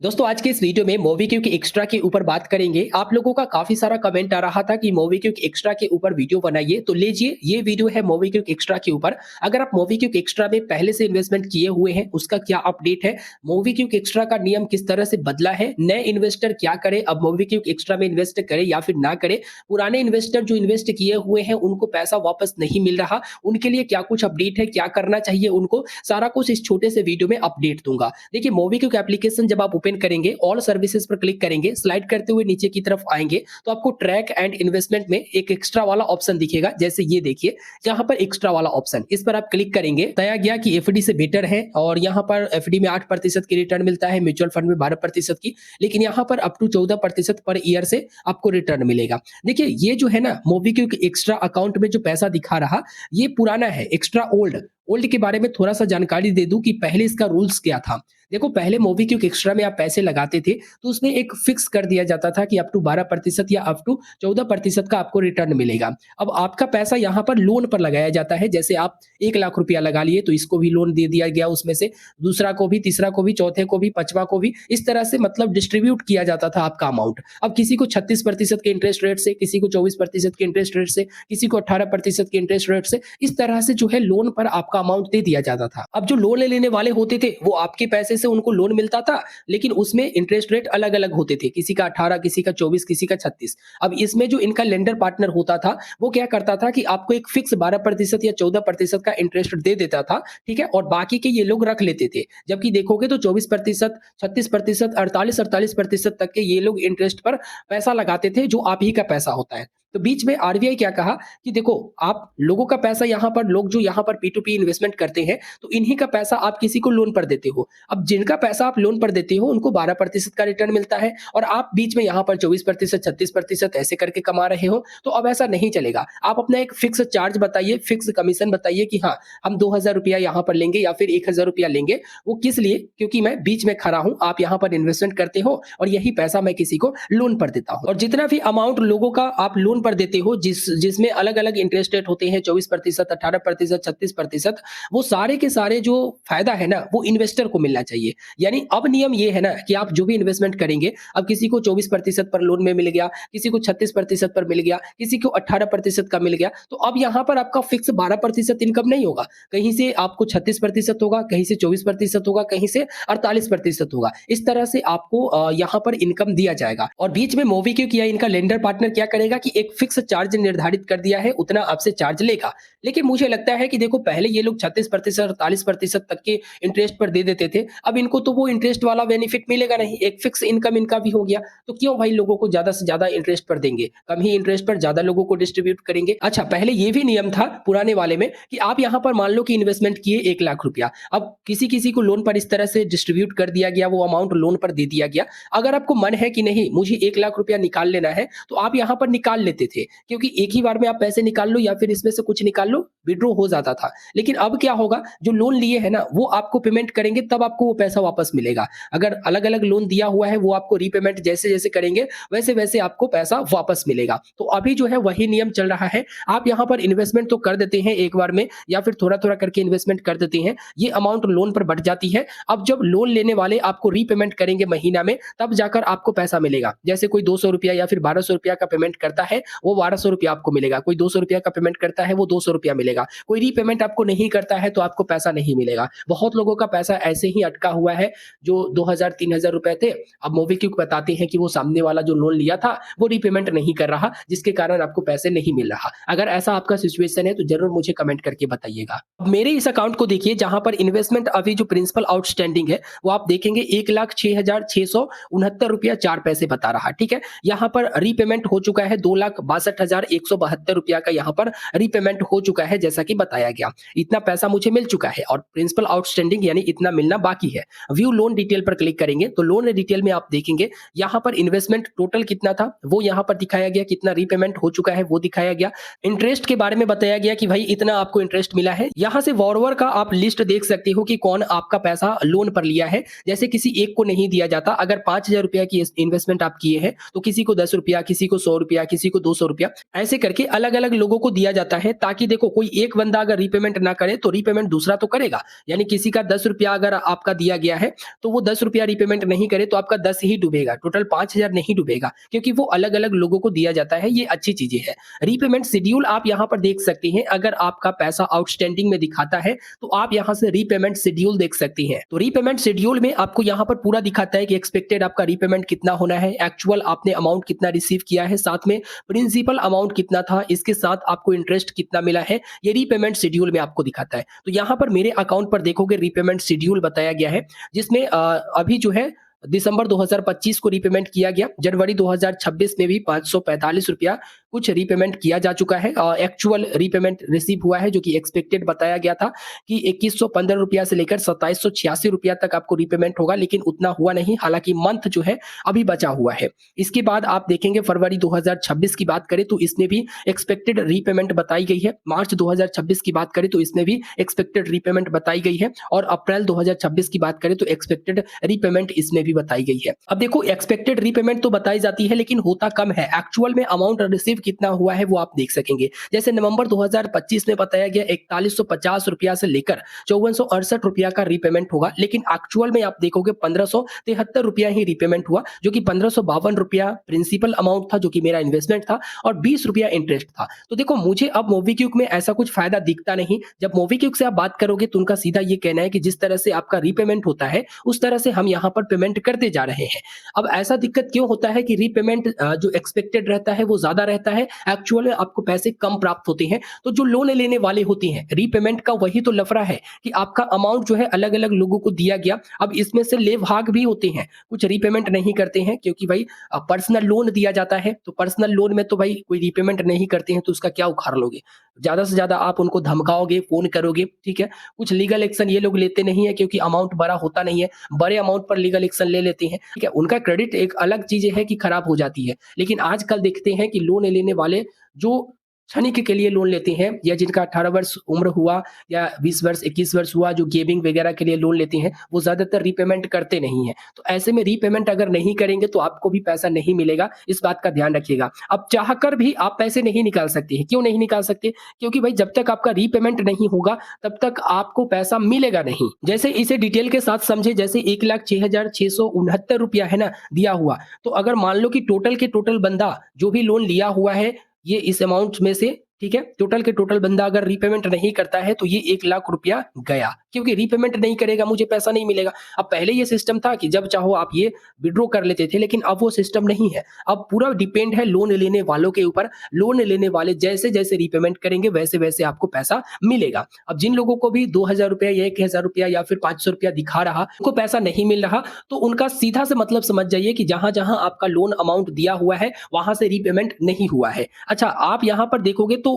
दोस्तों आज के इस वीडियो में मोबीक्विक एक्स्ट्रा के ऊपर बात करेंगे। आप लोगों का काफ़ी सारा कमेंट आ रहा था कि मोबीक्विक एक्स्ट्रा के ऊपर वीडियो बनाइए, तो लीजिए ये वीडियो है मोबीक्विक एक्स्ट्रा के ऊपर। अगर आप मोबीक्विक एक्स्ट्रा में पहले से इन्वेस्टमेंट किए हुए हैं, उसका क्या अपडेट है, मोबीक्विक एक्स्ट्रा का नियम किस तरह से बदला है, नए इन्वेस्टर क्या करें, अब मोबीक्विक एक्स्ट्रा में इन्वेस्ट करें या फिर ना करें, पुराने इन्वेस्टर जो इन्वेस्ट किए हुए हैं उनको पैसा वापस नहीं मिल रहा, उनके लिए क्या कुछ अपडेट है, क्या करना चाहिए उनको, सारा कुछ इस छोटे से वीडियो में अपडेट दूंगा। देखिए मोबीक्विक एप्लीकेशन जब आप ओपन करेंगे, ऑल सर्विसेज पर क्लिक करेंगे, स्लाइड करते हुए नीचे की तरफ आएंगे तो आपको ट्रैक एंड इन्वेस्टमेंट में एक एक्स्ट्रा वाला ऑप्शन दिखेगा। जैसे ये देखिए यहाँ पर एक्स्ट्रा वाला ऑप्शन, इस पर आप क्लिक करेंगे। बताया गया कि एफडी से बेटर है और यहाँ पर एफडी में 8% की रिटर्न मिलता है, म्यूचुअल फंड में 12% की, लेकिन यहाँ पर अप टू 14% पर ईयर से आपको रिटर्न मिलेगा। देखिए ये जो है ना मोबीक्विक एक्स्ट्रा अकाउंट में जो पैसा दिखा रहा, ये पुराना है, एक्स्ट्रा ओल्ड। ओल्ड के बारे में थोड़ा सा जानकारी दे दूं कि पहले इसका रूल्स क्या था। देखो पहले मोबीक्विक एक्स्ट्रा में आप पैसे लगाते थे तो उसमें एक फिक्स कर दिया जाता था कि अप टू 12% या अप टू 14% का आपको रिटर्न मिलेगा। अब आपका पैसा यहाँ पर लोन पर लगाया जाता है। जैसे आप 1 लाख रुपया लगा लिए तो इसको भी लोन दे दिया गया, उसमें से दूसरा को भी, तीसरा को भी, चौथे को भी, पांचवा को भी, इस तरह से मतलब डिस्ट्रीब्यूट किया जाता था आपका अमाउंट। अब किसी को 36% के इंटरेस्ट रेट से, किसी को 24% के इंटरेस्ट रेट से, किसी को 18% के इंटरेस्ट रेट से, इस तरह से जो है लोन पर आपका अमाउंट दे दिया जाता था। अब जो लोन लेने वाले होते थे वो आपके पैसे से उनको लोन मिलता था, लेकिन उसमें इंटरेस्ट रेट अलग अलग होते थे, किसी का 18, किसी का 24, किसी का 36। अब इसमें जो इनका लेंडर पार्टनर होता था वो क्या करता था कि आपको एक फिक्स 12% या 14% का इंटरेस्ट दे देता था, ठीक है, और बाकी के ये लोग रख लेते थे। जबकि देखोगे तो 24%, 36%, 48% तक के ये लोग इंटरेस्ट पर पैसा लगाते थे, जो आप ही का पैसा होता है। तो बीच में आरबीआई क्या कहा कि देखो आप लोगों का पैसा, यहाँ पर लोग जो यहाँ पर P2P इन्वेस्टमेंट करते हैं तो इन्हीं का पैसा आप किसी को लोन पर देते हो। अब जिनका पैसा आप लोन पर देते हो उनको 12% का रिटर्न मिलता है और आप बीच में यहाँ पर 24%, 36% ऐसे करके कमा रहे हो। तो अब ऐसा नहीं चलेगा। आप अपना एक फिक्स चार्ज बताइए, फिक्स कमीशन बताइए कि हाँ हम 2000 रुपया यहाँ पर लेंगे या फिर 1000 रुपया लेंगे। वो किस लिए? क्योंकि मैं बीच में खड़ा हूँ, आप यहाँ पर इन्वेस्टमेंट करते हो और यही पैसा मैं किसी को लोन पर देता हूँ। और जितना भी अमाउंट लोगों का आप लोन पर देते हो, जिसमें अलग अलग इंटरेस्ट रेट होते हैं, 24%, 18%, 36%, वो सारे के सारे जो फायदा है ना वो इन्वेस्टर को मिलना चाहिए। यानी अब नियम ये है ना कि आप जो भी इन्वेस्टमेंट करेंगे, अब किसी को 24% पर लोन में मिल गया, किसी को 36% पर मिल गया, किसी को 18% का मिल गया, तो अब यहाँ पर आपका फिक्स 12% इनकम नहीं होगा। कहीं से आपको 36% होगा, कहीं से 24% होगा, कहीं से 48% होगा। इस तरह से आपको यहाँ पर इनकम दिया जाएगा। और बीच में मोबीक्विक या इनका लेंडर पार्टनर क्या करेगा कि एक फिक्स चार्ज निर्धारित कर दिया है, उतना आपसे चार्ज लेगा। लेकिन मुझे लगता है कि देखो पहले ये लोग 36%, 48% तक के इंटरेस्ट पर दे देते थे, अब इनको तो वो इंटरेस्ट वाला बेनिफिट मिलेगा नहीं, एक फिक्स इनकम इनका भी हो गया। तो क्यों भाई लोगों को ज्यादा से ज्यादा इंटरेस्ट पर देंगे, कम ही इंटरेस्ट पर ज्यादा लोगों को डिस्ट्रीब्यूट करेंगे। अच्छा, पहले ये भी नियम था पुराने वाले में कि आप यहाँ पर मान लो कि इन्वेस्टमेंट किए 1 लाख रुपया, अब किसी किसी को लोन पर इस तरह से डिस्ट्रीब्यूट कर दिया गया, वो अमाउंट लोन पर दे दिया गया। अगर आपको मन है कि नहीं मुझे 1 लाख रुपया निकाल लेना है तो आप यहाँ पर निकाल लेते थे, क्योंकि एक ही बार में आप पैसे निकाल लो या फिर इसमें से कुछ निकाल लो, विड्रॉ हो जाता था। लेकिन अब क्या होगा, जो लोन लिए है ना वो आपको पेमेंट करेंगे तब आपको वो पैसा वापस मिलेगा। अगर अलग अलग लोन दिया हुआ है वो आपको रीपेमेंट जैसे जैसे करेंगे वैसे वैसे आपको पैसा वापस मिलेगा। तो अभी जो है वही नियम चल रहा है। आप यहाँ पर इन्वेस्टमेंट तो कर देते हैं एक बार में या फिर थोड़ा थोड़ा करके इन्वेस्टमेंट कर देते हैं, ये अमाउंट लोन पर बढ़ जाती है। अब जब लोन लेने वाले आपको रीपेमेंट करेंगे महीना में, तब जाकर आपको पैसा मिलेगा। जैसे कोई 200 रुपया या फिर 1200 रुपया का पेमेंट करता है, वो 1200 रुपया आपको मिलेगा। कोई 200 रुपया का पेमेंट करता है, वो 200 रुपया मिलेगा। कोई रीपेमेंट आपको नहीं करता है तो आपको पैसा नहीं मिलेगा। बहुत लोगों का पैसा ऐसे ही अटका हुआ है जो 2000, 3000 रुपए थे। अब मोबीक्विक बताते हैं कि वो सामने वाला जो लोन लिया था वो रीपेमेंट नहीं कर रहा, जिसके कारण आपको पैसे नहीं मिल रहा। अगर ऐसा आपका सिचुएशन है तो जरूर मुझे कमेंट करके बताइएगा। अब मेरे इस अकाउंट को देखिए, जहां पर इन्वेस्टमेंट अभी जो प्रिंसिपल आउटस्टैंडिंग है वो आप देखेंगे 1,06,669 रुपया 4 पैसे बता रहा, ठीक है। यहाँ पर रीपेमेंट हो चुका है 2,62,172 रुपया का, यहाँ पर रीपेमेंट हो चुका है जैसा कि बताया गया। इतना पैसा मुझे मिल चुका है और प्रिंसिपल आउटस्टैंडिंग यानी इतना मिलना बाकी है। व्यू लोन डिटेल पर क्लिक करेंगे तो लोन डिटेल में आप देखेंगे यहाँ पर इन्वेस्टमेंट टोटल कितना था वो यहाँ पर दिखाया गया, कितना रीपेमेंट हो चुका है वो दिखाया गया। इंटरेस्ट के बारे में बताया गया कि भाई इतना आपको इंटरेस्ट मिला है। यहाँ से बोरोवर का आप लिस्ट देख सकते हो कि कौन आपका पैसा लोन पर लिया है। जैसे किसी एक को नहीं दिया जाता। अगर 5000 रुपया की इन्वेस्टमेंट आप किए हैं तो किसी को 10 रुपया, किसी को 100 रुपया, किसी को ₹200 ऐसे करके अलग-अलग लोगों को दिया जाता है, ताकि देखो कोई एक बंदा अगर रीपेमेंट ना करे तो रीपेमेंट दूसरा तो करेगा। यानी किसी का ₹10 अगर आपका दिया गया है, तो वो ₹10 रीपेमेंट नहीं करे तो आपका 10 ही डूबेगा, टोटल 5,000 नहीं डूबेगा, क्योंकि वो अलग-अलग लोगों को दिया जाता है। ये अच्छी चीज़ें हैं। रीपेमेंट शेड्यूल आप यहाँ पर देख सकते हैं। अगर आपका पैसा आउटस्टैंडिंग में दिखाता है, तो आप यहाँ से रीपेमेंट शेड्यूल देख सकती हैं। तो रीपेमेंट शेड्यूल में आपको यहाँ पर पूरा दिखाता है कि एक्सपेक्टेड आपका रीपेमेंट कितना होना है, एक्चुअल आपने अमाउंट कितना रिसीव किया है, साथ में प्रिंसिपल अमाउंट कितना था, इसके साथ आपको इंटरेस्ट कितना मिला है, ये रीपेमेंट शेड्यूल में आपको दिखाता है। तो यहाँ पर मेरे अकाउंट पर देखोगे रीपेमेंट शेड्यूल बताया गया है, जिसमें अभी जो है दिसंबर 2025 को रीपेमेंट किया गया। जनवरी 2026 में भी ₹545 कुछ रीपेमेंट किया जा चुका है। एक्चुअल रीपेमेंट रिसीव हुआ है, जो कि एक्सपेक्टेड बताया गया था कि ₹2115 से लेकर ₹2786 तक आपको रीपेमेंट होगा, लेकिन उतना हुआ नहीं। हालांकि मंथ जो है अभी बचा हुआ है। इसके बाद आप देखेंगे फरवरी 2026 की बात करें तो इसमें भी एक्सपेक्टेड रीपेमेंट बताई गई है। मार्च 2026 की बात करें तो इसमें भी एक्सपेक्टेड रीपेमेंट बताई गई है, और अप्रैल 2026 की बात करें तो एक्सपेक्टेड रीपेमेंट इसमें भी बताई गई है। अब देखो, एक्सपेक्टेड रीपेमेंट तो बताई जाती है, लेकिन होता कम है। एक्चुअल में अमाउंट रिसीव कितना हुआ है वो आप देख सकेंगे। जैसे नवंबर 2025 में बताया गया ₹4150 से लेकर ₹5468 का रीपेमेंट होगा, लेकिन एक्चुअल में आप देखोगे ₹1573 ही रीपेमेंट हुआ, जो कि ₹1552 प्रिंसिपल अमाउंट था, जो कि मेरा इन्वेस्टमेंट था, और ₹20 इंटरेस्ट था। तो देखो, मुझे अब मोबीक्विक में ऐसा कुछ फायदा दिखता नहीं। जब मोबीक्विक से आप बात करोगे तो उनका सीधा ये कहना है कि जिस तरह से आपका रीपेमेंट होता है, उस तरह से हम यहाँ पर पेमेंट करते जा रहे हैं। अब ऐसा दिक्कत क्यों होता है कि रीपेमेंट जो एक्सपेक्टेड रहता है वो ज्यादा रहता है, एक्चुअल में आपको पैसे कम प्राप्त होते हैं। तो जो लोन लेने वाले होते हैं, रीपेमेंट का वही तो लफड़ा है कि आपका अमाउंट जो है अलग अलग लोगों को दिया गया। अब इसमें से ले भाग भी होते हैं, कुछ रीपेमेंट नहीं करते हैं, क्योंकि भाई पर्सनल लोन दिया जाता है, तो पर्सनल लोन में तो भाई कोई रीपेमेंट नहीं करते हैं, तो उसका क्या उखाड़ लोगे। ज्यादा से ज्यादा आप उनको धमकाओगे, फोन करोगे, ठीक है। कुछ लीगल एक्शन ये लोग लेते नहीं है, क्योंकि अमाउंट बड़ा होता नहीं है। बड़े अमाउंट पर लीगल एक्शन ले लेते हैं, ठीक है। उनका क्रेडिट एक अलग चीज है कि खराब हो जाती है, लेकिन आजकल देखते हैं कि लोन लेने वाले जो क्षणिक के लिए लोन लेते हैं, या जिनका 18 वर्ष उम्र हुआ या 20 वर्ष 21 वर्ष हुआ, जो गेमिंग वगैरह के लिए लोन लेते हैं, वो ज्यादातर रीपेमेंट करते नहीं है। तो ऐसे में रीपेमेंट अगर नहीं करेंगे तो आपको भी पैसा नहीं मिलेगा, इस बात का ध्यान रखिएगा। अब चाहकर भी आप पैसे नहीं निकाल सकते हैं। क्यों नहीं निकाल सकते? क्योंकि भाई जब तक आपका रीपेमेंट नहीं होगा तब तक आपको पैसा मिलेगा नहीं। जैसे इसे डिटेल के साथ समझे, जैसे ₹1,06,669 है ना दिया हुआ, तो अगर मान लो कि टोटल के टोटल बंदा जो भी लोन लिया हुआ है, ये इस अमाउंट में से, ठीक है, टोटल के टोटल बंदा अगर रीपेमेंट नहीं करता है तो ये ₹1,00,000 गया, क्योंकि रीपेमेंट नहीं करेगा, मुझे पैसा नहीं मिलेगा। अब पहले ये सिस्टम था कि जब चाहो आप ये विड्रॉ कर लेते थे, लेकिन अब वो सिस्टम नहीं है। अब पूरा डिपेंड है लोन लेने वालों के ऊपर। लोन लेने वाले जैसे जैसे रीपेमेंट करेंगे वैसे वैसे आपको पैसा मिलेगा। अब जिन लोगों को भी ₹2,000 या ₹1,000 या फिर ₹500 दिखा रहा, उनको पैसा नहीं मिल रहा, तो उनका सीधा से मतलब समझ जाइए कि जहां जहां आपका लोन अमाउंट दिया हुआ है वहां से रीपेमेंट नहीं हुआ है। अच्छा, आप यहाँ पर देखोगे तो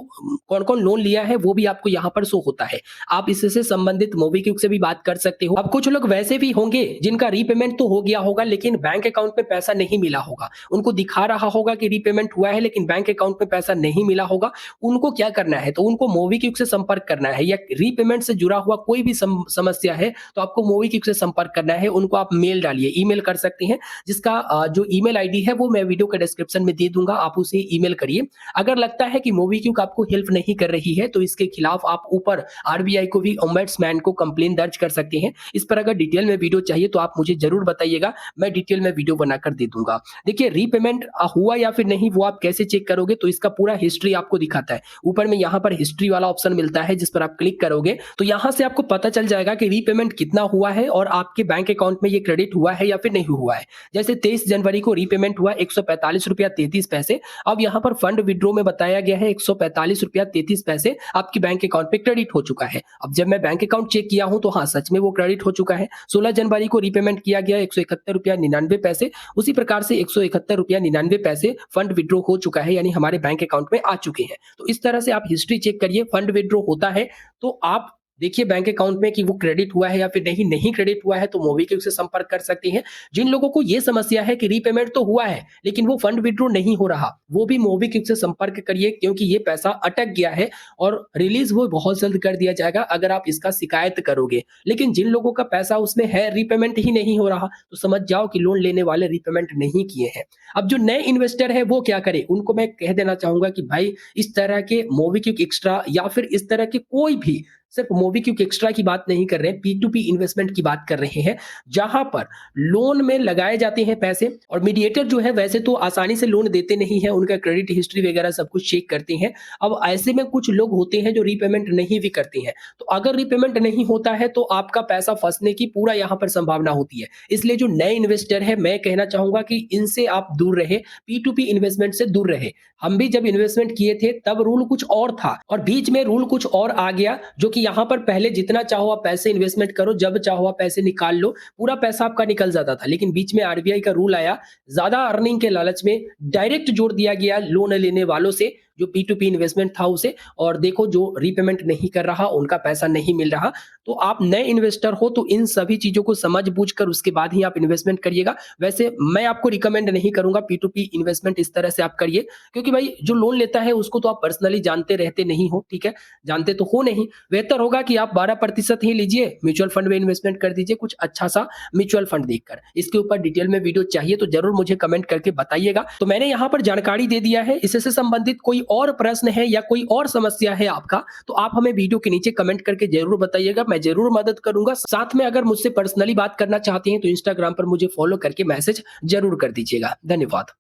कौन कौन लोन लिया है वो भी आपको यहाँ पर शो होता है। आप इससे संबंधित मोबीक्विक से भी बात कर सकते हो। अब कुछ लोग वैसे भी होंगे जिनका रीपेमेंट तो हो गया होगा, लेकिन बैंक अकाउंट में पैसा नहीं मिला होगा। उनको दिखा रहा होगा कि रीपेमेंट हुआ है, लेकिन बैंक अकाउंट में पैसा नहीं मिला होगा। उनको क्या करना है? तो उनको मोबीक्विक से संपर्क करना है, या रीपेमेंट से जुड़ा हुआ कोई भी समस्या है तो आपको मोबीक्विक से संपर्क करना है। उनको आप मेल डालिए, ईमेल कर सकते हैं, जिसका जो ईमेल आईडी है वो मैं वीडियो के डिस्क्रिप्शन में दे दूंगा, आप उसे ईमेल करिए। अगर लगता है कि मोबीक्विक आपको हेल्प नहीं कर रही है तो इसके खिलाफ आप ऊपर आरबीआई को भी, ओम्बड्समैन को कंप्लेन दर्ज कर सकते हैं। इस पर अगर डिटेल में वीडियो चाहिए तो आप मुझे जरूर बताइएगा, मैं डिटेल में वीडियो बनाकर दे दूंगा। देखिए, रीपेमेंट हुआ या फिर नहीं वो आप कैसे चेक करोगे, तो इसका पूरा हिस्ट्री आपको दिखाता है। ऊपर में यहाँ पर हिस्ट्री वाला ऑप्शन मिलता है, जिस पर आप क्लिक करोगे तो यहाँ से आपको पता चल जाएगा कि रीपेमेंट कितना हुआ है और आपके बैंक अकाउंट में ये क्रेडिट हुआ है या फिर नहीं हुआ है। जैसे 23 जनवरी को रीपेमेंट हुआ ₹145.33। अब यहाँ पर फंड विड्रॉ में बताया गया है ₹145.33 आपकी बैंक अकाउंट पे क्रेडिट हो चुका है। अब जब मैं बैंक अकाउंट चेक किया हूं तो हाँ, सच में वो क्रेडिट हो चुका है। 16 जनवरी को रीपेमेंट किया गया ₹171.99। उसी प्रकार से ₹171.99 फंड विड्रॉ हो चुका है, यानी हमारे बैंक अकाउंट में आ चुके हैं। तो इस तरह से आप हिस्ट्री चेक करिए। फंड विड्रॉ होता है तो आप देखिए बैंक अकाउंट में कि वो क्रेडिट हुआ है या फिर नहीं क्रेडिट हुआ है, तो मोबीक्विक से संपर्क कर सकते हैं। जिन लोगों को ये समस्या है कि रीपेमेंट तो हुआ है, लेकिन वो फंड विथड्रॉ नहीं हो रहा, वो भी मोबीक्विक से संपर्क करिए, क्योंकि ये पैसा अटक गया है और रिलीज़ वो बहुत जल्द कर दिया जाएगा अगर आप इसका शिकायत करोगे। लेकिन जिन लोगों का पैसा उसमें है, रीपेमेंट ही नहीं हो रहा, तो समझ जाओ कि लोन लेने वाले रीपेमेंट नहीं किए हैं। अब जो नए इन्वेस्टर है वो क्या करें? उनको मैं कह देना चाहूँगा कि भाई इस तरह के मोबीक्विक एक्स्ट्रा या फिर इस तरह के कोई भी, सिर्फ मोबीक्विक एक्स्ट्रा की बात नहीं कर रहे हैं, P2P इन्वेस्टमेंट की बात कर रहे हैं, जहाँ पर लोन में लगाए जाते हैं पैसे और मीडिएटर जो है वैसे तो आसानी से लोन देते नहीं है, उनका क्रेडिट हिस्ट्री वगैरह सब कुछ चेक करते हैं। अब ऐसे में कुछ लोग होते हैं जो रीपेमेंट नहीं भी करते हैं, तो अगर रीपेमेंट नहीं होता है तो आपका पैसा फँसने की पूरा यहाँ पर संभावना होती है। इसलिए जो नए इन्वेस्टर है, मैं कहना चाहूँगा कि इनसे आप दूर रहें, P2P इन्वेस्टमेंट से दूर रहें। हम भी जब इन्वेस्टमेंट किए थे तब रूल कुछ और था और बीच में रूल कुछ और आ गया, जो कि यहाँ पर पहले जितना चाहो आप पैसे इन्वेस्टमेंट करो, जब चाहो आप पैसे निकाल लो, पूरा पैसा आपका निकल जाता था। लेकिन बीच में आरबीआई का रूल आया, ज़्यादा अर्निंग के लालच में डायरेक्ट जोड़ दिया गया लोन लेने वालों से, जो P2P इन्वेस्टमेंट था उसे, और देखो जो रीपेमेंट नहीं कर रहा, उनका पैसा नहीं मिल रहा। तो आप नए इन्वेस्टर हो तो इन सभी चीज़ों को समझ-बूझ कर उसके बाद ही आप इन्वेस्टमेंट करिएगा। वैसे मैं आपको रिकमेंड नहीं करूँगा P2P इन्वेस्टमेंट इस तरह से आप करिए, क्योंकि भाई जो लोन लेता है उसको तो आप पर्सनली जानते रहते नहीं हो, ठीक है? जानते तो हो नहीं। बेहतर होगा कि आप 12% ही लीजिए, म्यूचुअल फंड में इन्वेस्टमेंट कर दीजिए, कुछ अच्छा-सा म्यूचुअल फंड देखकर। इसके ऊपर डिटेल में वीडियो चाहिए तो ज़रूर मुझे कमेंट करके बताइएगा। तो मैंने यहाँ पर जानकारी दे दिया है, इससे संबंधित कोई और प्रश्न है या कोई और समस्या है आपका, तो आप हमें वीडियो के नीचे कमेंट करके ज़रूर बताइएगा, मैं ज़रूर मदद करूँगा। साथ में अगर मुझसे पर्सनली बात करना चाहते हैं तो इंस्टाग्राम पर मुझे फॉलो करके मैसेज ज़रूर कर दीजिएगा। धन्यवाद।